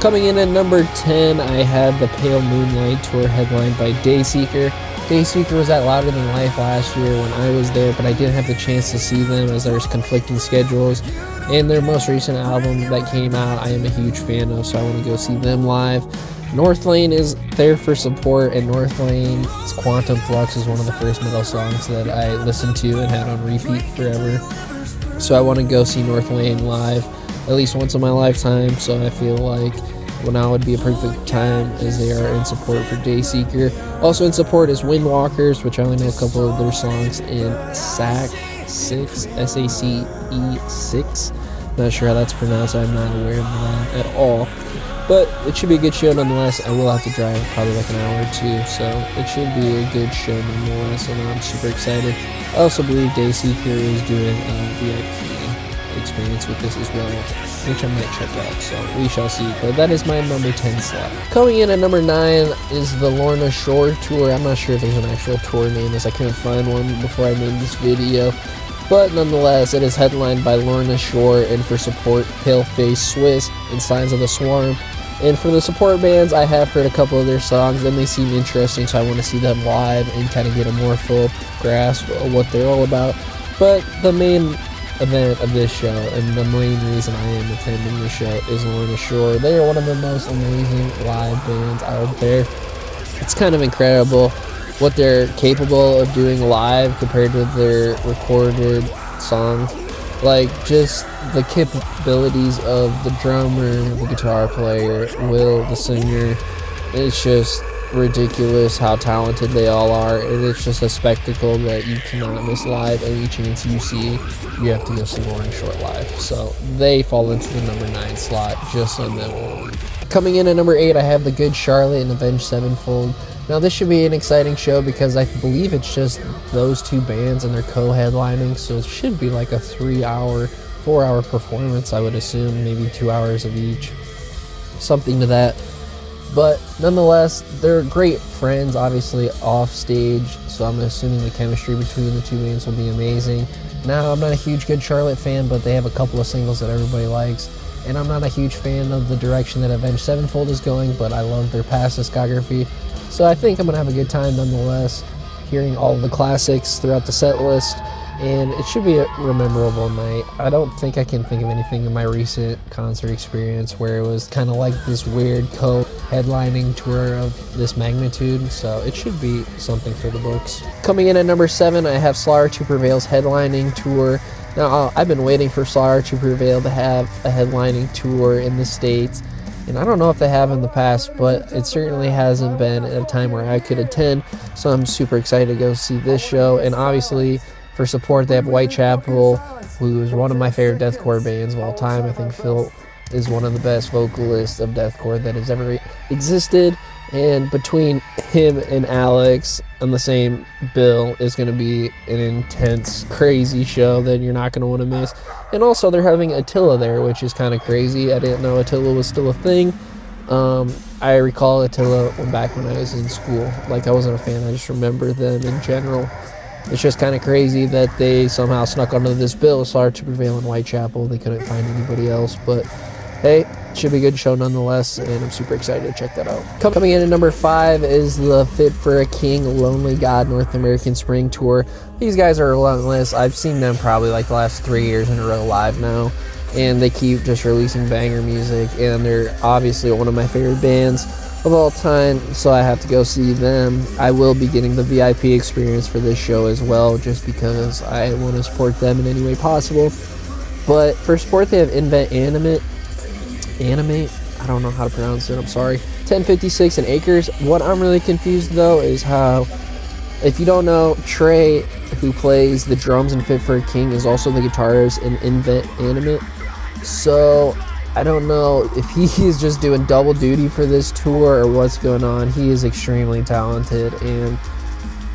Coming in at number 10, I have the Pale Moonlight Tour headlined by Dayseeker. Dayseeker was at Louder Than Life last year when I was there, but I didn't have the chance to see them as there's conflicting schedules. And their most recent album that came out, I am a huge fan of, so I want to go see them live. Northlane is there for support, and Northlane's Quantum Flux is one of the first metal songs that I listened to and had on repeat forever. So I want to go see Northlane live at least once in my lifetime, so I feel like now would be a perfect time as they are in support for Dayseeker. Also in support is Windwalkers, which I only know a couple of their songs in SACE6, SACE6. Not sure how that's pronounced, I'm not aware of that at all. But it should be a good show nonetheless. I will have to drive probably like an hour or two, so it should be a good show nonetheless, and I'm super excited. I also believe Dayseeker is doing a VIP experience with this as well, which I might check out, so we shall see. But that is my number 10 slot. Coming in at number 9 is the Lorna Shore Tour. I'm not sure if there's an actual tour name, as I couldn't find one before I made this video. But nonetheless, it is headlined by Lorna Shore, and for support, Paleface Swiss and Signs of the Swarm. And for the support bands, I have heard a couple of their songs, and they seem interesting, so I want to see them live and kind of get a more full grasp of what they're all about. But the main event of this show, and the main reason I am attending the show, is Lorna Shore. They are one of the most amazing live bands out there. It's kind of incredible what they're capable of doing live compared to their recorded songs. Like, just the capabilities of the drummer, the guitar player, Will, the singer. It's just ridiculous how talented they all are, and it's just a spectacle that you cannot miss live. Any chance you see, you have to go see Lorna Shore live. So they fall into the number 9 slot just on that one. Coming in at number 8, I have the Good Charlotte and Avenged Sevenfold. Now this should be an exciting show because I believe it's just those two bands and they're co-headlining, so it should be like a 4-hour performance, I would assume, maybe 2 hours of each, something to that. But nonetheless, they're great friends, obviously off stage, so I'm assuming the chemistry between the two bands will be amazing. Now, I'm not a huge Good Charlotte fan, but they have a couple of singles that everybody likes, and I'm not a huge fan of the direction that Avenged Sevenfold is going, but I love their past discography. So I think I'm going to have a good time nonetheless, hearing all the classics throughout the set list, and it should be a memorable night. I don't think I can think of anything in my recent concert experience where it was kind of like this weird co-headlining tour of this magnitude, so it should be something for the books. Coming in at number 7, I have Slaughter to Prevail's headlining tour. Now, I've been waiting for Slaughter to Prevail to have a headlining tour in the States, and I don't know if they have in the past, but it certainly hasn't been at a time where I could attend, so I'm super excited to go see this show. And obviously, for support, they have Whitechapel, who is one of my favorite deathcore bands of all time. I think Phil is one of the best vocalists of deathcore that has ever existed, and between him and Alex on the same bill is going to be an intense, crazy show that you're not going to want to miss. And also, they're having Attila there, which is kind of crazy. I didn't know Attila was still a thing. I recall Attila back when I was in school. Like, I wasn't a fan, I just remember them in general. It's just kind of crazy that they somehow snuck onto this bill. Slaughter to Prevail in Whitechapel. They couldn't find anybody else, but hey, it should be a good show nonetheless, and I'm super excited to check that out. Coming in at number 5 is the Fit for a King Lonely God North American Spring Tour. These guys are relentless. I've seen them probably like the last 3 years in a row live now, and they keep just releasing banger music, and they're obviously one of my favorite bands of all time, so I have to go see them. I will be getting the VIP experience for this show as well, just because I want to support them in any way possible. But for support, they have Invent Animate, I don't know how to pronounce it, I'm sorry, 1056 and Acres. What I'm really confused though is how, if you don't know, Trey, who plays the drums in Fit for a King, is also the guitarist in Invent Animate. So I don't know if he is just doing double duty for this tour or what's going on. He is extremely talented and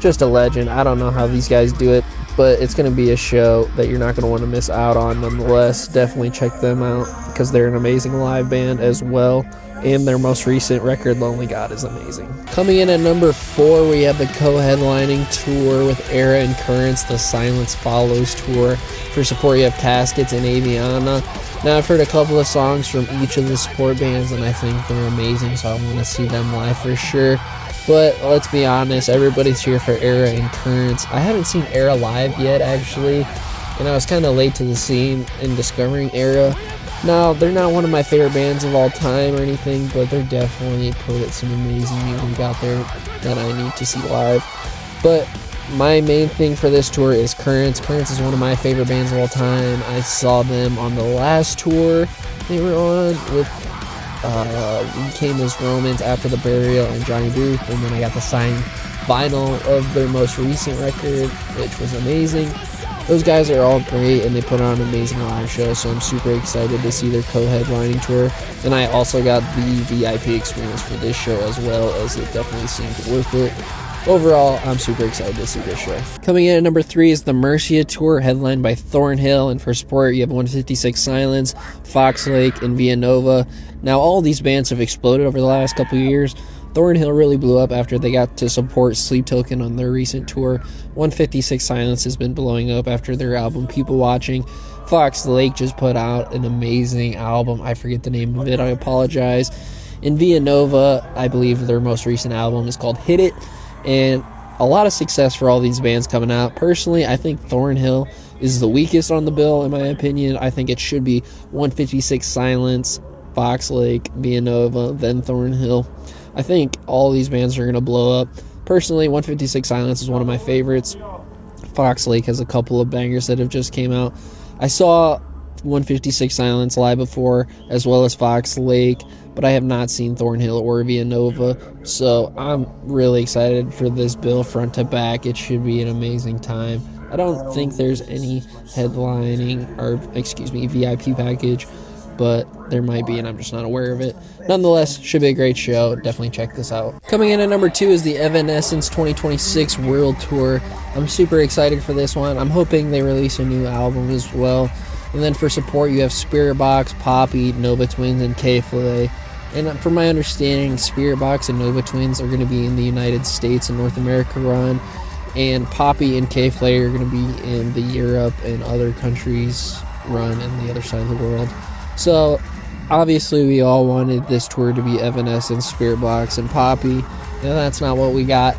just a legend. I don't know how these guys do it, but it's going to be a show that you're not going to want to miss out on nonetheless. Definitely check them out because they're an amazing live band as well, and their most recent record, Lonely God, is amazing. Coming in at number 4, we have the co-headlining tour with Era and Currents, the Silence Follows tour. For support, you have Caskets and Aviana. Now, I've heard a couple of songs from each of the support bands, and I think they're amazing, so I want to see them live for sure. But let's be honest, everybody's here for Era and Currents. I haven't seen Era live yet, actually, and I was kind of late to the scene in discovering Era. Now, they're not one of my favorite bands of all time or anything, but they're definitely put some amazing music out there that I need to see live. But my main thing for this tour is Currents. Currents is one of my favorite bands of all time. I saw them on the last tour they were on with We Came As Romans, After the Burial, and Johnny Booth, and then I got the signed vinyl of their most recent record, which was amazing. Those guys are all great, and they put on an amazing live show, so I'm super excited to see their co-headlining tour. And I also got the VIP experience for this show as well, as it definitely seemed worth it. Overall, I'm super excited to see this show. Coming in at number 3 is the Mercia tour, headlined by Thornhill, and for support, you have 156 Silence, Fox Lake, and Via Nova. Now, all these bands have exploded over the last couple of years. Thornhill really blew up after they got to support Sleep Token on their recent tour. 156 Silence has been blowing up after their album People Watching. Fox Lake just put out an amazing album. I forget the name of it, I apologize. In Via Nova, I believe their most recent album is called Hit It, and a lot of success for all these bands coming out. Personally, I think Thornhill is the weakest on the bill, in my opinion. I think it should be 156 Silence, Fox Lake, Via Nova, then Thornhill. I think all these bands are going to blow up. Personally, 156 Silence is one of my favorites. Fox Lake has a couple of bangers that have just came out. I saw 156 Silence live before, as well as Fox Lake, but I have not seen Thornhill or Via Nova, so I'm really excited for this bill front to back. It should be an amazing time. I don't think there's any VIP package, but there might be, and I'm just not aware of it. Nonetheless, should be a great show. Definitely check this out. Coming in at number 2 is the Evanescence 2026 World Tour. I'm super excited for this one. I'm hoping they release a new album as well. And then for support, you have Spiritbox, Poppy, Nova Twins, and K-Flay. And from my understanding, Spiritbox and Nova Twins are going to be in the United States and North America run, and Poppy and K-Flay are going to be in the Europe and other countries run in the other side of the world. So, obviously, we all wanted this tour to be Evanescence, Spiritbox, and Poppy, and that's not what we got.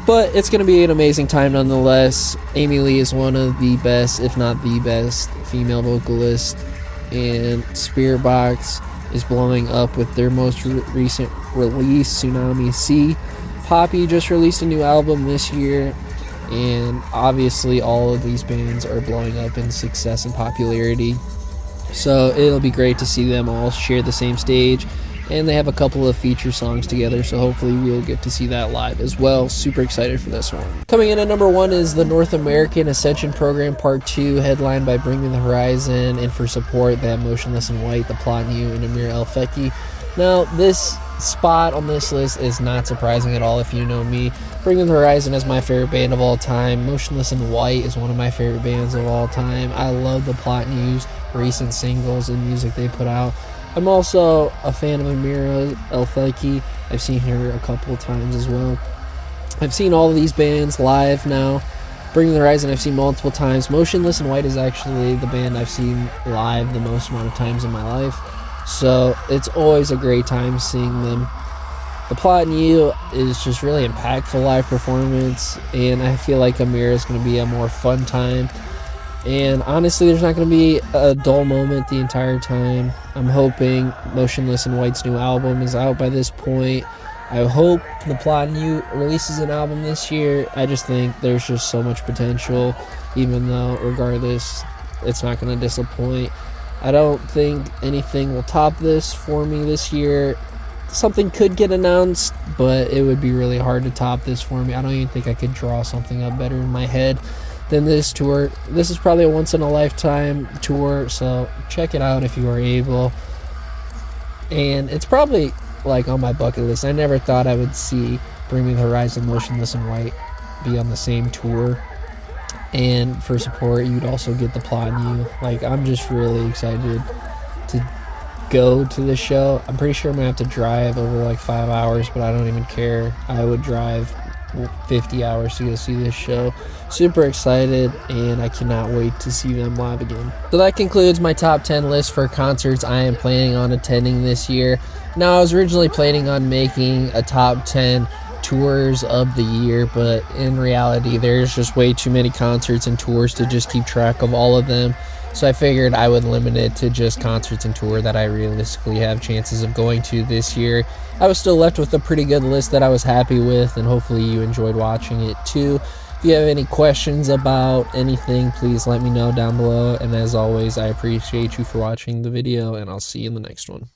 But it's going to be an amazing time nonetheless. Amy Lee is one of the best, if not the best, female vocalist, and Spiritbox is blowing up with their most recent release, Tsunami Sea. Poppy just released a new album this year, and obviously all of these bands are blowing up in success and popularity. So it'll be great to see them all share the same stage, and they have a couple of feature songs together, so hopefully we'll get to see that live as well. Super excited for this one. Coming in at number 1 is the North American Ascension Program Part 2, headlined by Bring Me the Horizon, and for support they have Motionless in White, The Plot New, and Amir El Feki. Now, this spot on this list is not surprising at all if you know me. Bring Me the Horizon is my favorite band of all time. Motionless in White is one of my favorite bands of all time. I love The Plot News, recent singles and music they put out. I'm also a fan of Amira El Feki. I've seen her a couple of times as well. I've seen all of these bands live now. Bring Me the Horizon I've seen multiple times. Motionless in White is actually the band I've seen live the most amount of times in my life. So it's always a great time seeing them. The Plot New is just really impactful live performance, and I feel like Amira is going to be a more fun time. And honestly, there's not going to be a dull moment the entire time. I'm hoping Motionless in White's new album is out by this point. I hope The Plot New releases an album this year. I just think there's just so much potential, even though, regardless, it's not going to disappoint. I don't think anything will top this for me this year. Something could get announced, but it would be really hard to top this for me. I don't even think I could draw something up better in my head than this tour. This is probably a once-in-a-lifetime tour, so check it out if you are able. And it's probably like on my bucket list. I never thought I would see Bring Me the Horizon, Motionless in White be on the same tour. and for support you'd also get the Plot New. Like, I'm just really excited to go to this show. I'm pretty sure I'm gonna have to drive over like 5 hours, but I don't even care. I would drive 50 hours to go see this show. Super excited, and I cannot wait to see them live again. So that concludes my top 10 list for concerts I am planning on attending this year. Now, I was originally planning on making a top 10 tours of the year, but in reality there's just way too many concerts and tours to just keep track of all of them. So I figured I would limit it to just concerts and tour that I realistically have chances of going to this year. I was still left with a pretty good list that I was happy with, and hopefully you enjoyed watching it too. If you have any questions about anything, please let me know down below. And as always, I appreciate you for watching the video, and I'll see you in the next one.